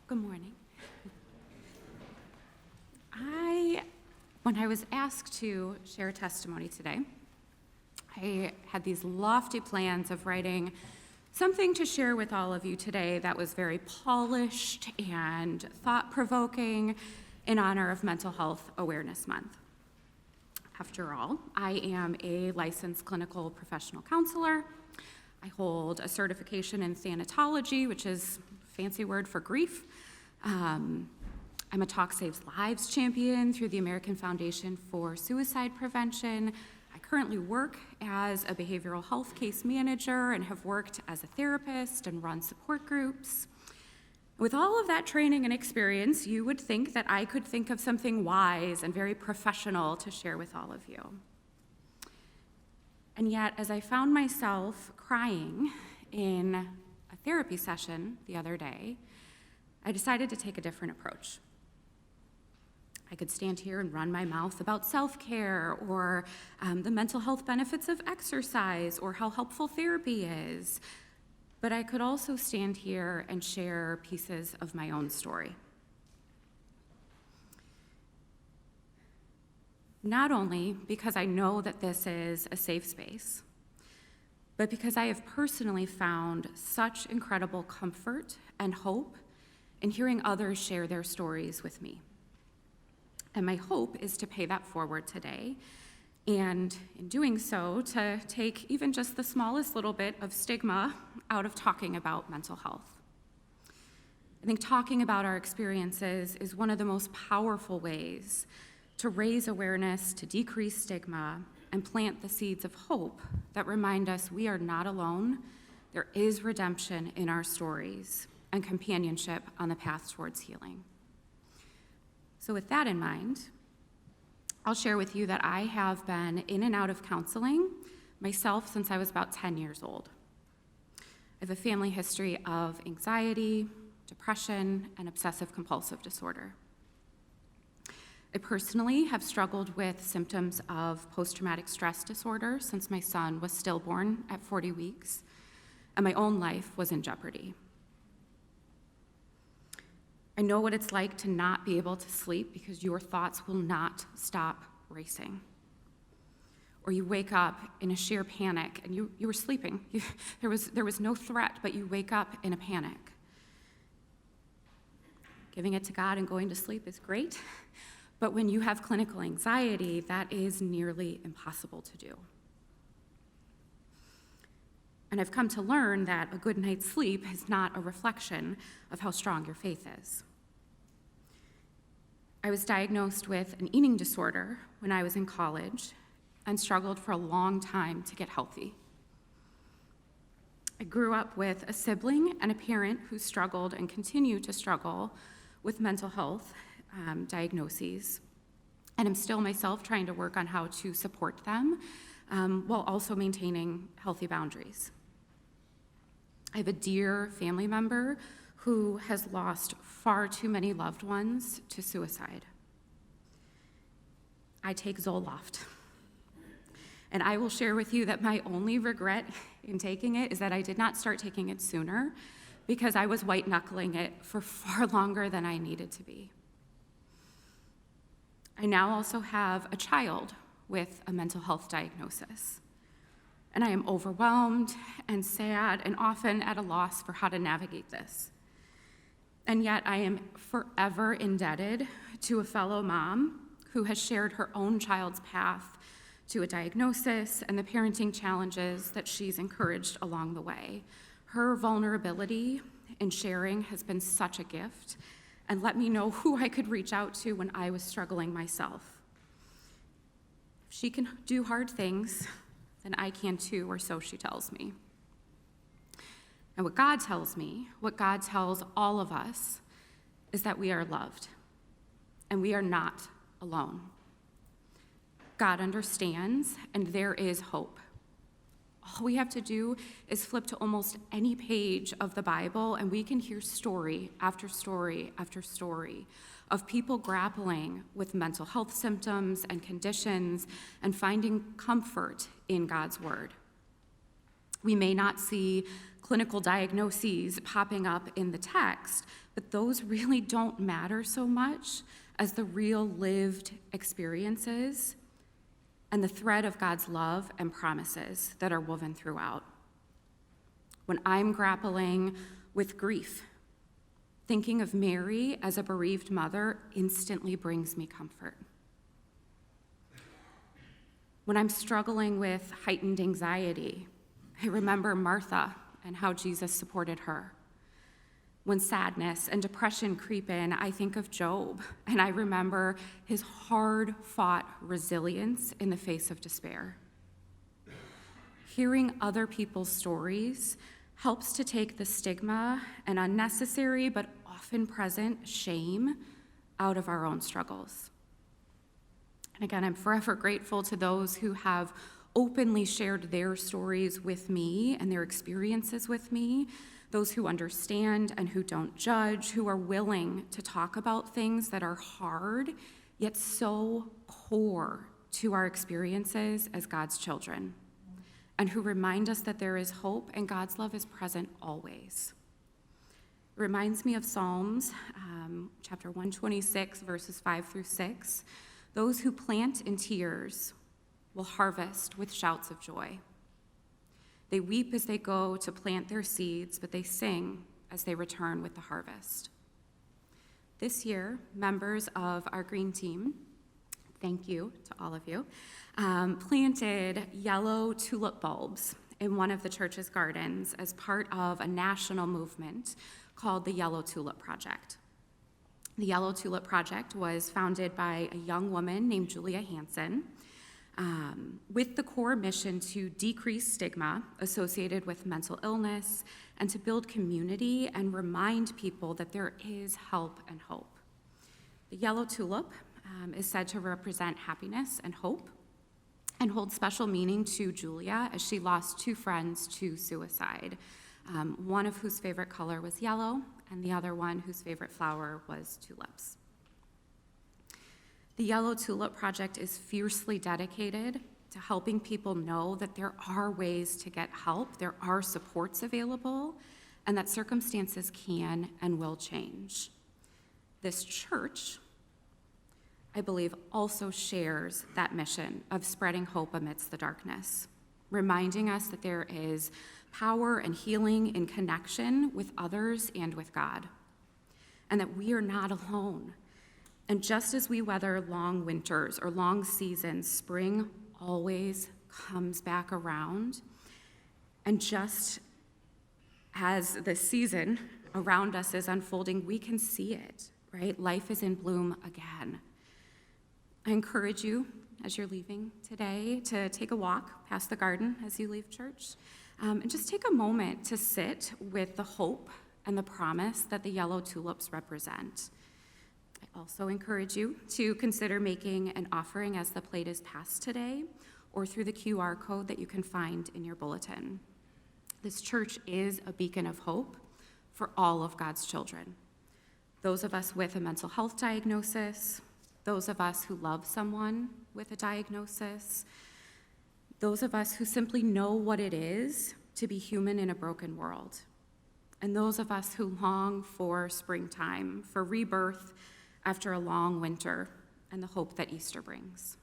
Good morning. When I was asked to share a testimony today, I had these lofty plans of writing something to share with all of you today that was very polished and thought-provoking in honor of Mental Health Awareness Month. After all, I am a licensed clinical professional counselor. I hold a certification in thanatology, which is a fancy word for grief. I'm a Talk Saves Lives champion through the American Foundation for Suicide Prevention. I currently work as a behavioral health case manager and have worked as a therapist and run support groups. With all of that training and experience, you would think that I could think of something wise and very professional to share with all of you. And yet, as I found myself crying in a therapy session the other day, I decided to take a different approach. I could stand here and run my mouth about self-care or the mental health benefits of exercise or how helpful therapy is, but I could also stand here and share pieces of my own story. Not only because I know that this is a safe space, but because I have personally found such incredible comfort and hope in hearing others share their stories with me. And my hope is to pay that forward today, and in doing so, to take even just the smallest little bit of stigma out of talking about mental health. I think talking about our experiences is one of the most powerful ways to raise awareness, to decrease stigma, and plant the seeds of hope that remind us we are not alone. There is redemption in our stories and companionship on the path towards healing. So with that in mind, I'll share with you that I have been in and out of counseling myself since I was about 10 years old. I have a family history of anxiety, depression, and obsessive-compulsive disorder. I personally have struggled with symptoms of post-traumatic stress disorder since my son was stillborn at 40 weeks, and my own life was in jeopardy. I know what it's like to not be able to sleep because your thoughts will not stop racing. Or you wake up in a sheer panic and you were sleeping. There was no threat, but you wake up in a panic. Giving it to God and going to sleep is great, but when you have clinical anxiety, that is nearly impossible to do. And I've come to learn that a good night's sleep is not a reflection of how strong your faith is. I was diagnosed with an eating disorder when I was in college and struggled for a long time to get healthy. I grew up with a sibling and a parent who struggled and continue to struggle with mental health diagnoses, and I'm still myself trying to work on how to support them while also maintaining healthy boundaries. I have a dear family member who has lost far too many loved ones to suicide. I take Zoloft, and I will share with you that my only regret in taking it is that I did not start taking it sooner, because I was white-knuckling it for far longer than I needed to be. I now also have a child with a mental health diagnosis, and I am overwhelmed and sad and often at a loss for how to navigate this. And yet I am forever indebted to a fellow mom who has shared her own child's path to a diagnosis and the parenting challenges that she's encouraged along the way. Her vulnerability in sharing has been such a gift and let me know who I could reach out to when I was struggling myself. If she can do hard things, then I can too, or so she tells me. And what God tells me, what God tells all of us, is that we are loved and we are not alone. God understands, and there is hope. All we have to do is flip to almost any page of the Bible, and we can hear story after story after story of people grappling with mental health symptoms and conditions and finding comfort in God's word. We may not see clinical diagnoses popping up in the text, but those really don't matter so much as the real lived experiences and the thread of God's love and promises that are woven throughout. When I'm grappling with grief, thinking of Mary as a bereaved mother instantly brings me comfort. When I'm struggling with heightened anxiety, I remember Martha and how Jesus supported her. When sadness and depression creep in, I think of Job, and I remember his hard-fought resilience in the face of despair. Hearing other people's stories helps to take the stigma and unnecessary but often present shame out of our own struggles. And again, I'm forever grateful to those who have openly shared their stories with me and their experiences with me, those who understand and who don't judge, who are willing to talk about things that are hard, yet so core to our experiences as God's children, and who remind us that there is hope and God's love is present always. It reminds me of Psalms, chapter 126, verses 5 through 6. Those who plant in tears will harvest with shouts of joy. They weep as they go to plant their seeds, but they sing as they return with the harvest. This year, members of our green team, thank you to all of you, planted yellow tulip bulbs in one of the church's gardens as part of a national movement called the Yellow Tulip Project. The Yellow Tulip Project was founded by a young woman named Julia Hansen, with the core mission to decrease stigma associated with mental illness and to build community and remind people that there is help and hope. The yellow tulip is said to represent happiness and hope and hold special meaning to Julia as she lost two friends to suicide, one of whose favorite color was yellow and the other one whose favorite flower was tulips. The Yellow Tulip Project is fiercely dedicated to helping people know that there are ways to get help, there are supports available, and that circumstances can and will change. This church, I believe, also shares that mission of spreading hope amidst the darkness, reminding us that there is power and healing in connection with others and with God, and that we are not alone. And just as we weather long winters or long seasons, spring always comes back around. And just as the season around us is unfolding, we can see it, right? Life is in bloom again. I encourage you, as you're leaving today, to take a walk past the garden as you leave church, and just take a moment to sit with the hope and the promise that the yellow tulips represent. I also encourage you to consider making an offering as the plate is passed today, or through the QR code that you can find in your bulletin. This church is a beacon of hope for all of God's children. Those of us with a mental health diagnosis, those of us who love someone with a diagnosis, those of us who simply know what it is to be human in a broken world, and those of us who long for springtime, for rebirth after a long winter, and the hope that Easter brings.